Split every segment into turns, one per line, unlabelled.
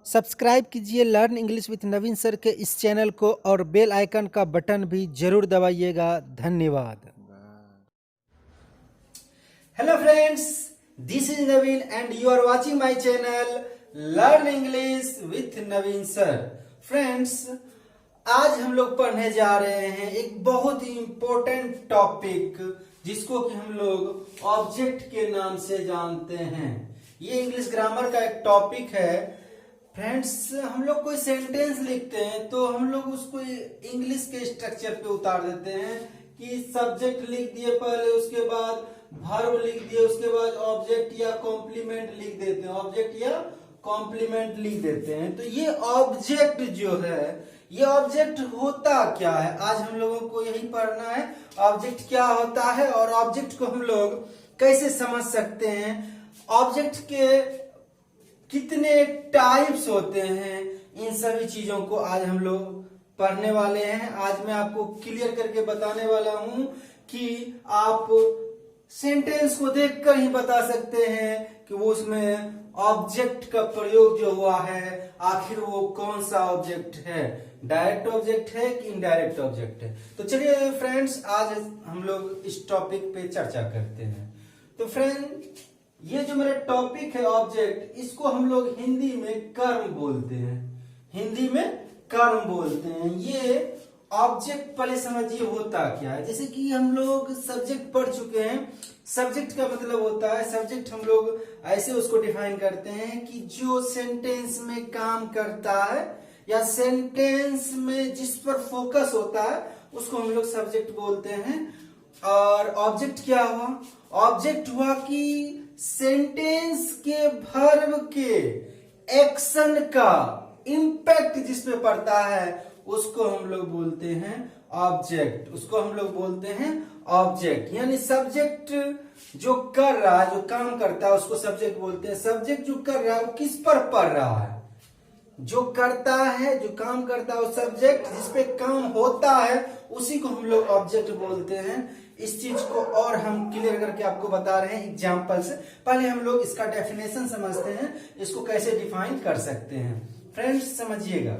Subscribe कीजिए learn English with Naveen sir के इस चैनल को और बेल आइकन का बटन भी जरूर दबाइएगा। धन्यवाद। Hello friends, this is Naveen and you are watching my channel learn English with Naveen sir. Friends, आज हम लोग पढ़ने जा रहे हैं एक बहुत ही इंपॉर्टेंट टॉपिक जिसको कि हम लोग ऑब्जेक्ट के नाम से जानते हैं। ये इंग्लिश ग्रामर का एक टॉपिक है। फ्रेंड्स, हम लोग कोई सेंटेंस लिखते हैं तो हम लोग उसको इंग्लिश के स्ट्रक्चर पे उतार देते हैं कि सब्जेक्ट लिख दिए पहले, उसके बाद वर्ब लिख दिए, उसके बाद ऑब्जेक्ट या कॉम्प्लीमेंट लिख देते हैं। ऑब्जेक्ट या कॉम्प्लीमेंट लिख देते हैं। तो ये ऑब्जेक्ट जो है, ये ऑब्जेक्ट होता क्या है, आज हम लोगों को यही पढ़ना है। ऑब्जेक्ट क्या होता है और ऑब्जेक्ट को हम लोग कैसे समझ सकते हैं, ऑब्जेक्ट के कितने टाइप्स होते हैं, इन सभी चीजों को आज हम लोग पढ़ने वाले हैं। आज मैं आपको क्लियर करके बताने वाला हूं कि आप सेंटेंस को देखकर ही बता सकते हैं कि वो उसमें ऑब्जेक्ट का प्रयोग जो हुआ है आखिर वो कौन सा ऑब्जेक्ट है, डायरेक्ट ऑब्जेक्ट है कि इनडायरेक्ट ऑब्जेक्ट है। तो चलिए फ्रेंड्स, आज हम लोग इस टॉपिक पे चर्चा करते हैं। तो फ्रेंड, ये जो मेरा टॉपिक है ऑब्जेक्ट, इसको हम लोग हिंदी में कर्म बोलते हैं। हिंदी में कर्म बोलते हैं। ये ऑब्जेक्ट पहले समझिए होता क्या है। जैसे कि हम लोग सब्जेक्ट पढ़ चुके हैं। सब्जेक्ट का मतलब होता है, सब्जेक्ट हम लोग ऐसे उसको डिफाइन करते हैं कि जो सेंटेंस में काम करता है या सेंटेंस में जिस पर फोकस होता है उसको हम लोग सब्जेक्ट बोलते हैं। और ऑब्जेक्ट क्या हुआ? ऑब्जेक्ट हुआ कि सेंटेंस के वर्ब के एक्शन का इंपैक्ट जिस पे पड़ता है उसको हम लोग बोलते हैं ऑब्जेक्ट। उसको हम लोग बोलते हैं ऑब्जेक्ट। यानी सब्जेक्ट जो कर रहा है, जो काम करता है, उसको सब्जेक्ट बोलते हैं। सब्जेक्ट जो कर रहा है वो किस पर पढ़ रहा है, जो करता है, जो काम करता है, वो सब्जेक्ट, जिसपे काम होता है उसी को हम लोग ऑब्जेक्ट बोलते हैं। इस चीज को और हम क्लियर करके आपको बता रहे हैं एग्जांपल से। पहले हम लोग इसका डेफिनेशन समझते हैं, इसको कैसे डिफाइन कर सकते हैं। फ्रेंड्स, समझिएगा,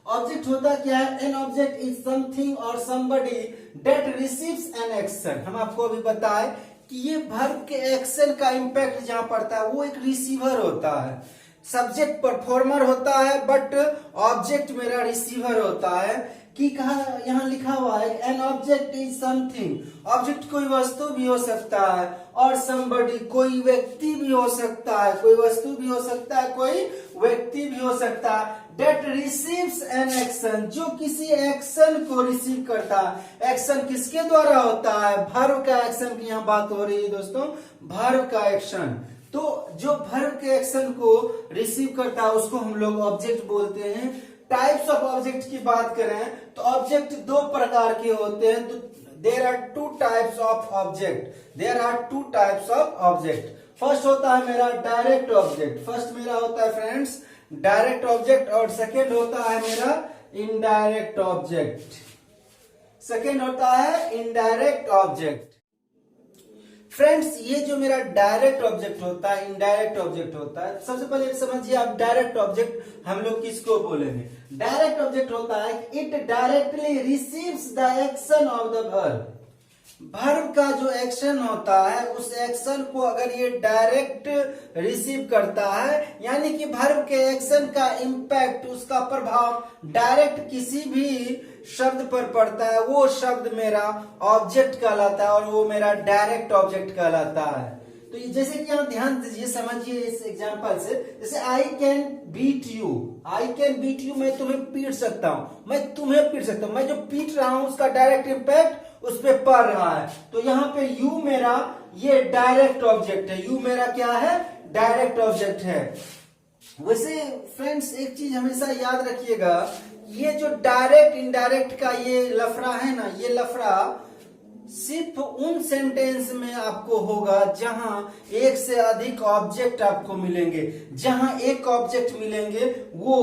ऑब्जेक्ट होता क्या है? एन ऑब्जेक्ट इज समथिंग और somebody that receives an action. हम आपको अभी बताए कि ये वर्ब के एक्शन का इंपैक्ट जहां पड़ता है वो एक रिसीवर होता है। सब्जेक्ट परफॉर्मर होता है बट ऑब्जेक्ट मेरा रिसीवर होता है। कि कहा यहां लिखा हुआ है an object is something. Object कोई वस्तु भी हो सकता है और समबडी कोई व्यक्ति भी हो सकता है। कोई वस्तु भी हो सकता है, कोई व्यक्ति भी हो सकता है। डेट रिसीव्स एन एक्शन, जो किसी एक्शन को रिसीव करता है। एक्शन किसके द्वारा होता है? वर्ब का एक्शन की यहाँ बात हो रही है दोस्तों, वर्ब का एक्शन। तो जो वर्ब के एक्शन को रिसीव करता है उसको हम लोग ऑब्जेक्ट बोलते हैं। टाइप्स ऑफ ऑब्जेक्ट की बात करें तो ऑब्जेक्ट दो प्रकार के होते हैं। There are two types of object. There are two types of object. First होता है मेरा डायरेक्ट ऑब्जेक्ट। फर्स्ट मेरा होता है फ्रेंड्स डायरेक्ट ऑब्जेक्ट और सेकेंड होता है मेरा इनडायरेक्ट ऑब्जेक्ट। सेकेंड होता है इनडायरेक्ट ऑब्जेक्ट। फ्रेंड्स, ये जो मेरा डायरेक्ट ऑब्जेक्ट होता है, इनडायरेक्ट ऑब्जेक्ट होता है। सबसे पहले समझिए आप, डायरेक्ट ऑब्जेक्ट हम लोग किसको बोलेंगे? डायरेक्ट ऑब्जेक्ट होता है it directly receives the action of the verb. Verb का जो एक्शन होता है उस एक्शन को अगर ये डायरेक्ट रिसीव करता है, यानी कि वर्ब के एक्शन का इंपैक्ट, उसका प्रभाव डायरेक्ट किसी भी शब्द पर पड़ता है, वो शब्द मेरा ऑब्जेक्ट कहलाता है और वो मेरा डायरेक्ट ऑब्जेक्ट कहलाता है। तो जैसे कि आप ध्यान दीजिए, समझिए इस एग्जांपल से। जैसे I can beat you. I can beat you, मैं तुम्हें पीट सकता हूं, मैं तुम्हें पीट सकता हूं। मैं जो पीट रहा हूं उसका डायरेक्ट इंपैक्ट उस पे पड़ रहा है। तो यहाँ पे यू मेरा ये डायरेक्ट ऑब्जेक्ट है। यू मेरा क्या है? डायरेक्ट ऑब्जेक्ट है। वैसे फ्रेंड्स, एक चीज हमेशा याद रखिएगा, ये जो डायरेक्ट इनडायरेक्ट का ये लफड़ा है ना, ये लफड़ा सिर्फ उन सेंटेंस में आपको होगा जहां एक से अधिक ऑब्जेक्ट आपको मिलेंगे। जहां एक ऑब्जेक्ट मिलेंगे वो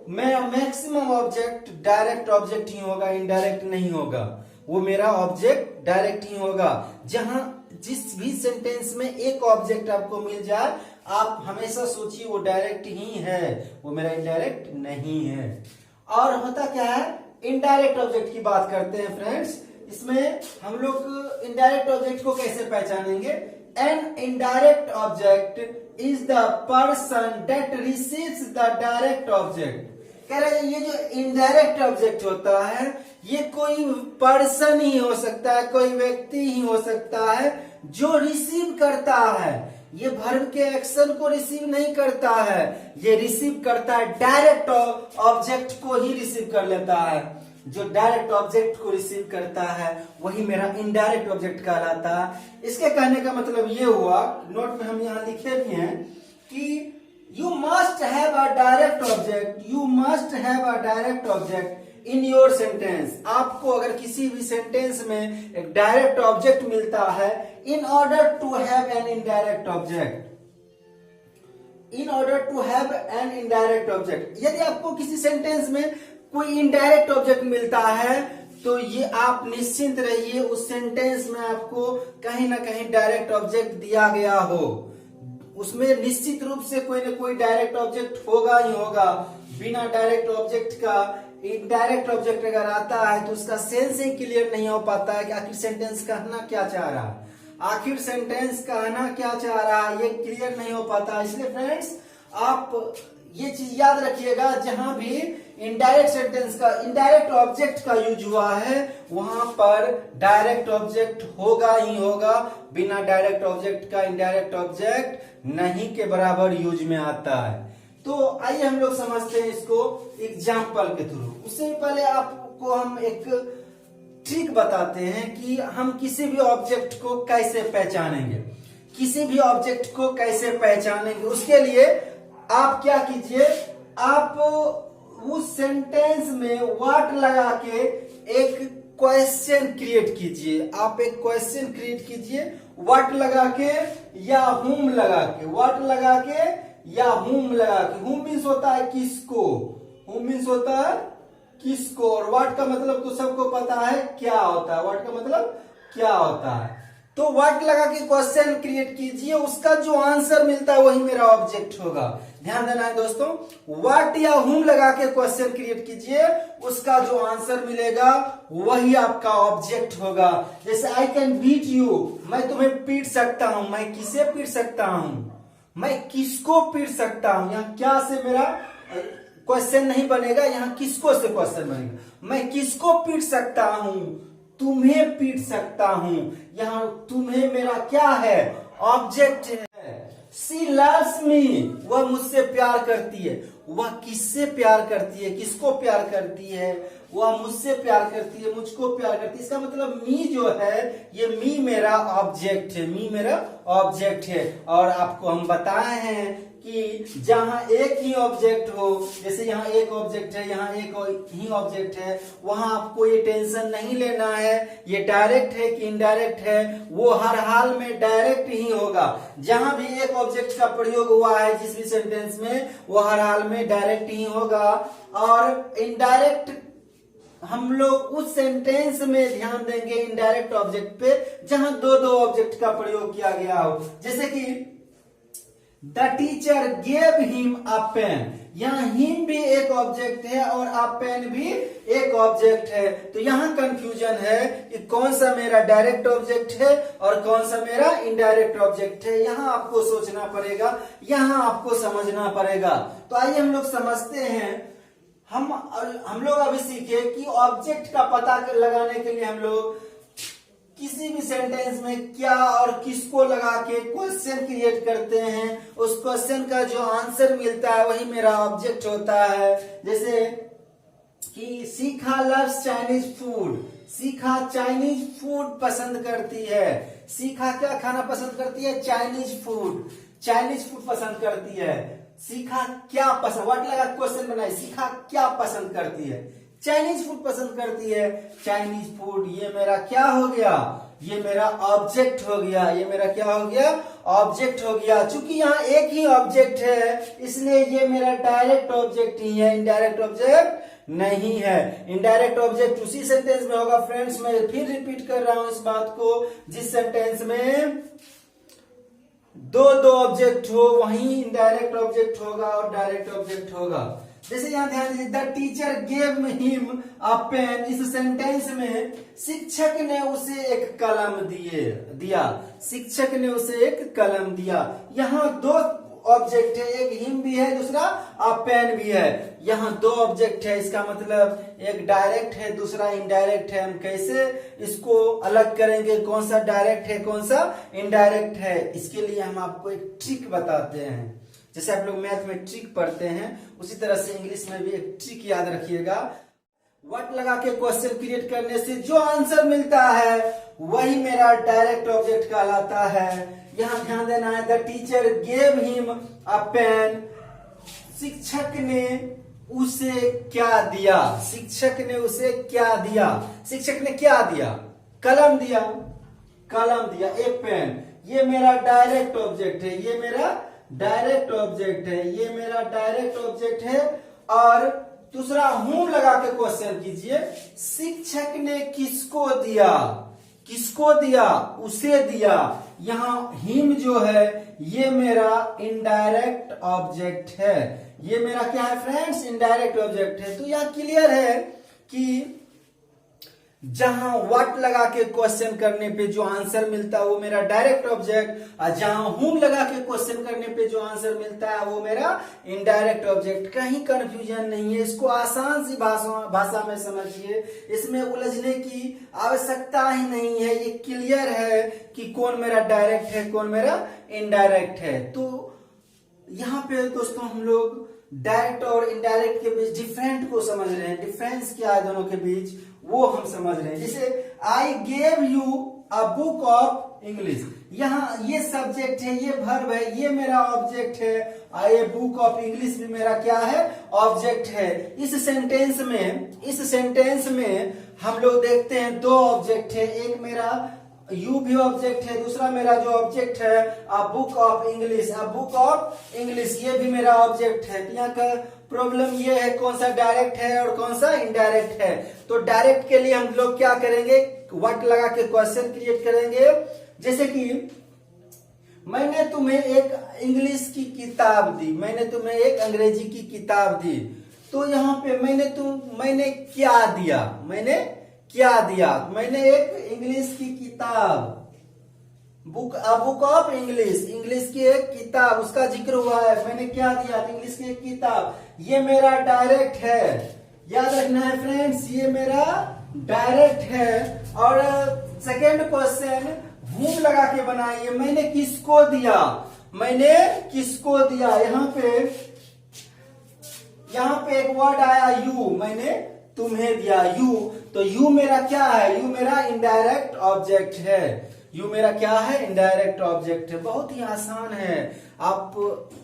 मैक्सिमम ऑब्जेक्ट डायरेक्ट ऑब्जेक्ट ही होगा, इनडायरेक्ट नहीं होगा। वो मेरा ऑब्जेक्ट डायरेक्ट ही होगा। जहां जिस भी सेंटेंस में एक ऑब्जेक्ट आपको मिल जाए आप हमेशा सोचिए वो डायरेक्ट ही है, वो मेरा इनडायरेक्ट नहीं है। और होता क्या है, इनडायरेक्ट ऑब्जेक्ट की बात करते हैं फ्रेंड्स। इसमें हम लोग इनडायरेक्ट ऑब्जेक्ट को कैसे पहचानेंगे? An indirect object is the person that receives the direct object. कह रहे हैं ये जो इनडायरेक्ट ऑब्जेक्ट होता है ये कोई पर्सन ही हो सकता है, कोई व्यक्ति ही हो सकता है जो रिसीव करता है। ये वर्ब के एक्शन को रिसीव नहीं करता है, ये रिसीव करता है डायरेक्ट ऑब्जेक्ट को ही रिसीव कर लेता है। जो डायरेक्ट ऑब्जेक्ट को रिसीव करता है वही मेरा इनडायरेक्ट ऑब्जेक्ट कहलाता है। इसके कहने का मतलब ये हुआ, नोट में हम यहाँ लिखे भी हैं कि you must have a direct object, you must have a direct object in your sentence। आपको अगर किसी भी सेंटेंस में एक डायरेक्ट ऑब्जेक्ट मिलता है, in order to have an indirect object, in order to have an indirect object। यदि आपको किसी सेंटेंस में कोई इनडायरेक्ट ऑब्जेक्ट मिलता है तो ये आप निश्चिंत रहिए उस सेंटेंस में आपको कहीं ना कहीं डायरेक्ट ऑब्जेक्ट दिया गया हो, उसमें निश्चित रूप से कोई ना कोई डायरेक्ट ऑब्जेक्ट होगा ही होगा। बिना डायरेक्ट ऑब्जेक्ट का इनडायरेक्ट ऑब्जेक्ट अगर आता है तो उसका सेंस ही क्लियर नहीं हो पाता है कि आखिर सेंटेंस कहना क्या चाह रहा है, आखिर सेंटेंस कहना क्या चाह रहा है, ये क्लियर नहीं हो पाता। इसलिए फ्रेंड्स आप ये चीज याद रखिएगा, जहां भी इनडायरेक्ट सेंटेंस का इनडायरेक्ट ऑब्जेक्ट का यूज हुआ है वहां पर डायरेक्ट ऑब्जेक्ट होगा ही होगा। बिना डायरेक्ट ऑब्जेक्ट का इनडायरेक्ट ऑब्जेक्ट नहीं के बराबर यूज में आता है। तो आइए हम लोग समझते हैं इसको एग्जाम्पल के थ्रू। उससे पहले आपको हम एक ट्रिक बताते हैं कि हम किसी भी ऑब्जेक्ट को कैसे पहचानेंगे, किसी भी ऑब्जेक्ट को कैसे पहचानेंगे। उसके लिए आप क्या कीजिए, आप उस सेंटेंस में व्हाट लगा के एक क्वेश्चन क्रिएट कीजिए। आप एक क्वेश्चन क्रिएट कीजिए व्हाट लगा के या हुम लगा के, व्हाट लगा के या हुम लगा के। हुम मीन्स होता है किसको, हुम मीन्स होता है किसको, और व्हाट का मतलब तो सबको पता है क्या होता है, व्हाट का मतलब क्या होता है। तो व्हाट लगा के क्वेश्चन क्रिएट कीजिए, उसका जो आंसर मिलता है वही मेरा ऑब्जेक्ट होगा। ध्यान देना है दोस्तों, व्हाट या हुम लगा के क्वेश्चन क्रिएट कीजिए, उसका जो आंसर मिलेगा वही आपका ऑब्जेक्ट होगा। जैसे आई कैन बीट यू, मैं तुम्हें पीट सकता हूं, मैं किसे पीट सकता हूं, मैं किसको पीट सकता हूं। यहाँ क्या से मेरा क्वेश्चन नहीं बनेगा, यहाँ किसको से क्वेश्चन बनेगा। मैं किसको पीट सकता हूं, तुम्हें पीट सकता हूं। यहां तुम्हें मेरा क्या है, ऑब्जेक्ट है। शी लव्स मी, वह मुझसे प्यार करती है। वह किससे प्यार करती है, किसको प्यार करती है, वह मुझसे प्यार करती है, मुझको प्यार करती है। इसका मतलब मी जो है ये मी मेरा ऑब्जेक्ट है, मी मेरा ऑब्जेक्ट है। और आपको हम बताए हैं कि जहां एक ही ऑब्जेक्ट हो, जैसे यहाँ एक ऑब्जेक्ट है, यहाँ एक ही ऑब्जेक्ट है, वहां आपको ये टेंशन नहीं लेना है ये डायरेक्ट है कि इनडायरेक्ट है, वो हर हाल में डायरेक्ट ही होगा। जहां भी एक ऑब्जेक्ट का प्रयोग हुआ है जिस भी सेंटेंस में, वो हर हाल में डायरेक्ट ही होगा। और इनडायरेक्ट हम लोग उस सेंटेंस में ध्यान देंगे इनडायरेक्ट ऑब्जेक्ट पे जहां दो दो ऑब्जेक्ट का प्रयोग किया गया हो। जैसे कि the teacher gave him a pen, यहाँ हिम भी एक ऑब्जेक्ट है और अ पेन भी एक ऑब्जेक्ट है। तो यहाँ कंफ्यूजन है कि कौन सा मेरा डायरेक्ट ऑब्जेक्ट है और कौन सा मेरा इनडायरेक्ट ऑब्जेक्ट है। यहाँ आपको सोचना पड़ेगा, यहाँ आपको समझना पड़ेगा। तो आइए हम लोग समझते हैं। हम लोग अभी सीखे कि ऑब्जेक्ट का पता लगाने के लिए हम लोग किसी भी सेंटेंस में क्या और किसको लगा के क्वेश्चन क्रिएट करते हैं, उस क्वेश्चन का जो आंसर मिलता है वही मेरा ऑब्जेक्ट होता है। जैसे कि शिखा लव्स चाइनीज फूड, शिखा चाइनीज फूड पसंद करती है। शिखा क्या खाना पसंद करती है, चाइनीज फूड, चाइनीज फूड पसंद करती है। शिखा क्या पसंद, व्हाट लगा क्वेश्चन बनाए, शिखा क्या पसंद करती है, चाइनीज फूड पसंद करती है। चाइनीज फूड ये मेरा क्या हो गया, ये मेरा ऑब्जेक्ट हो गया, ये मेरा क्या हो गया, ऑब्जेक्ट हो गया। चूंकि यहाँ एक ही ऑब्जेक्ट है इसलिए ये मेरा डायरेक्ट ऑब्जेक्ट ही है, इनडायरेक्ट ऑब्जेक्ट नहीं है। इनडायरेक्ट ऑब्जेक्ट उसी सेंटेंस में होगा फ्रेंड्स, मैं फिर रिपीट कर रहा हूं इस बात को, जिस सेंटेंस में दो दो ऑब्जेक्ट हो वहीं इनडायरेक्ट ऑब्जेक्ट होगा और डायरेक्ट ऑब्जेक्ट होगा। जैसे यहां ध्यान दीजिए, the teacher gave him a pen. इस सेंटेंस में शिक्षक ने उसे एक कलम दिया। शिक्षक ने उसे एक कलम दिया। यहाँ दो ऑब्जेक्ट है, एक हिम भी है, दूसरा अ पेन भी है। यहाँ दो ऑब्जेक्ट है, इसका मतलब एक डायरेक्ट है, दूसरा इनडायरेक्ट है। हम कैसे इसको अलग करेंगे, कौन सा डायरेक्ट है, कौन सा इनडायरेक्ट है, इसके लिए हम आपको एक ट्रिक बताते हैं। जैसे आप लोग मैथ में ट्रिक पढ़ते हैं, उसी तरह से इंग्लिश में भी एक ट्रिक याद रखिएगा। व्हाट लगा के क्वेश्चन क्रिएट करने से जो आंसर मिलता है वही मेरा डायरेक्ट ऑब्जेक्ट कहलाता है। यहां ध्यान देना है, the teacher gave him a pen. शिक्षक ने उसे क्या दिया? शिक्षक ने उसे क्या दिया? शिक्षक ने क्या दिया? कलम दिया। कलम दिया, एक पेन। ये मेरा डायरेक्ट ऑब्जेक्ट है, ये मेरा डायरेक्ट ऑब्जेक्ट है, ये मेरा डायरेक्ट ऑब्जेक्ट है। और दूसरा हूं लगा के क्वेश्चन कीजिए, शिक्षक ने किसको दिया? किसको दिया? उसे दिया। यहां हिम जो है ये मेरा इनडायरेक्ट ऑब्जेक्ट है। ये मेरा क्या है फ्रेंड्स? इनडायरेक्ट ऑब्जेक्ट है। तो यहां क्लियर है कि जहां व्हाट लगा के क्वेश्चन करने पे जो आंसर मिलता है वो मेरा डायरेक्ट ऑब्जेक्ट, और जहां हुम लगा के क्वेश्चन करने पे जो आंसर मिलता है वो मेरा इनडायरेक्ट ऑब्जेक्ट। कहीं कंफ्यूजन नहीं है, इसको आसान सी भाषा में समझिए, इसमें उलझने की आवश्यकता ही नहीं है। ये क्लियर है कि कौन मेरा डायरेक्ट है, कौन मेरा इनडायरेक्ट है। तो यहाँ पे दोस्तों हम लोग डायरेक्ट और इनडायरेक्ट के बीच डिफरेंट को समझ रहे हैं। डिफरेंस क्या है दोनों के बीच वो हम समझ रहे हैं। जैसे I gave you a book of English, यहाँ ये सब्जेक्ट है, ये वर्ब है, ये मेरा ऑब्जेक्ट है। ए बुक ऑफ इंग्लिश भी मेरा क्या है? ऑब्जेक्ट है। इस सेंटेंस में हम लोग देखते हैं दो ऑब्जेक्ट है, एक मेरा यू भी ऑब्जेक्ट है, दूसरा मेरा जो ऑब्जेक्ट है a book of English. A book of English ये भी मेरा ऑब्जेक्ट है। यहाँ का प्रॉब्लम ये है कौन सा डायरेक्ट है और कौन सा इनडायरेक्ट है। तो डायरेक्ट के लिए हम लोग क्या करेंगे? व्हाट लगा के क्वेश्चन क्रिएट करेंगे। जैसे कि मैंने तुम्हें एक इंग्लिश की किताब दी, मैंने तुम्हें एक अंग्रेजी की किताब दी। तो यहाँ पे मैंने क्या दिया? मैंने क्या दिया? मैंने एक इंग्लिश की किताब, बुक ऑफ इंग्लिश, इंग्लिश की एक किताब, उसका जिक्र हुआ है। मैंने क्या दिया? इंग्लिश की एक किताब। ये मेरा डायरेक्ट है, याद रखना है फ्रेंड्स, ये मेरा डायरेक्ट है। और सेकेंड क्वेश्चन हूम लगा के बनाइए, मैंने किसको दिया? मैंने किसको दिया? यहाँ पे एक वर्ड आया यू, मैंने तुम्हें दिया यू। तो यू मेरा क्या है? यू मेरा इनडायरेक्ट ऑब्जेक्ट है। यू मेरा क्या है? इनडायरेक्ट ऑब्जेक्ट है। बहुत ही आसान है, आप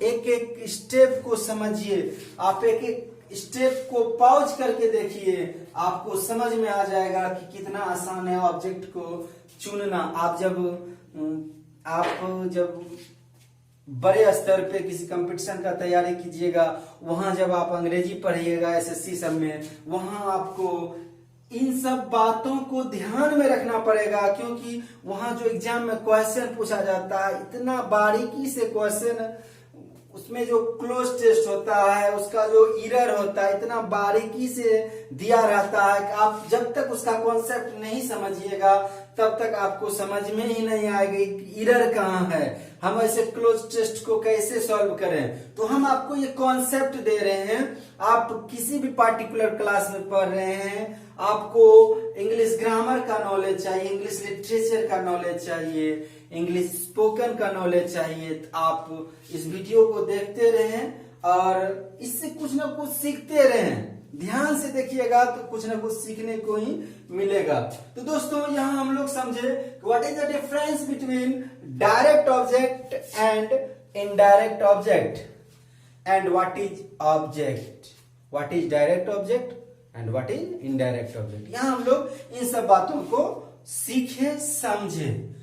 एक एक स्टेप को समझिए, आप एक एक स्टेप को पॉज करके देखिए, आपको समझ में आ जाएगा कि कितना आसान है ऑब्जेक्ट को चुनना। आप जब बड़े स्तर पे किसी कंपटीशन का तैयारी कीजिएगा, वहां जब आप अंग्रेजी पढ़िएगा एसएससी सब में, वहां आपको इन सब बातों को ध्यान में रखना पड़ेगा, क्योंकि वहां जो एग्जाम में क्वेश्चन पूछा जाता है इतना बारीकी से क्वेश्चन, उसमें जो क्लोज टेस्ट होता है उसका जो एरर होता है इतना बारीकी से दिया रहता है कि आप जब तक उसका कॉन्सेप्ट नहीं समझिएगा तब तक आपको समझ में ही नहीं आएगी एरर कहाँ है, हम ऐसे क्लोज टेस्ट को कैसे सॉल्व करें। तो हम आपको ये कॉन्सेप्ट दे रहे हैं। आप किसी भी पार्टिकुलर क्लास में पढ़ रहे हैं, आपको इंग्लिश ग्रामर का नॉलेज चाहिए, इंग्लिश लिटरेचर का नॉलेज चाहिए, इंग्लिश स्पोकन का नॉलेज चाहिए, तो आप इस वीडियो को देखते रहें और इससे कुछ ना कुछ सीखते रहें। ध्यान से देखिएगा तो कुछ ना कुछ सीखने को ही मिलेगा। तो दोस्तों यहाँ हम लोग समझे what is the difference between direct object and indirect object, and what is object, what is direct object and what is indirect object. यहाँ हम लोग इन सब बातों को सीखे समझे।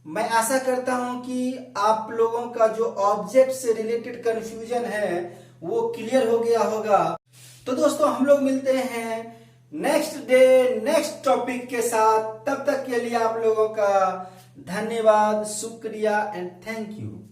मैं आशा करता हूं कि आप लोगों का जो ऑब्जेक्ट से रिलेटेड कंफ्यूजन है वो क्लियर हो गया होगा। तो दोस्तों हम लोग मिलते हैं नेक्स्ट डे नेक्स्ट टॉपिक के साथ, तब तक के लिए आप लोगों का धन्यवाद, शुक्रिया एंड थैंक यू।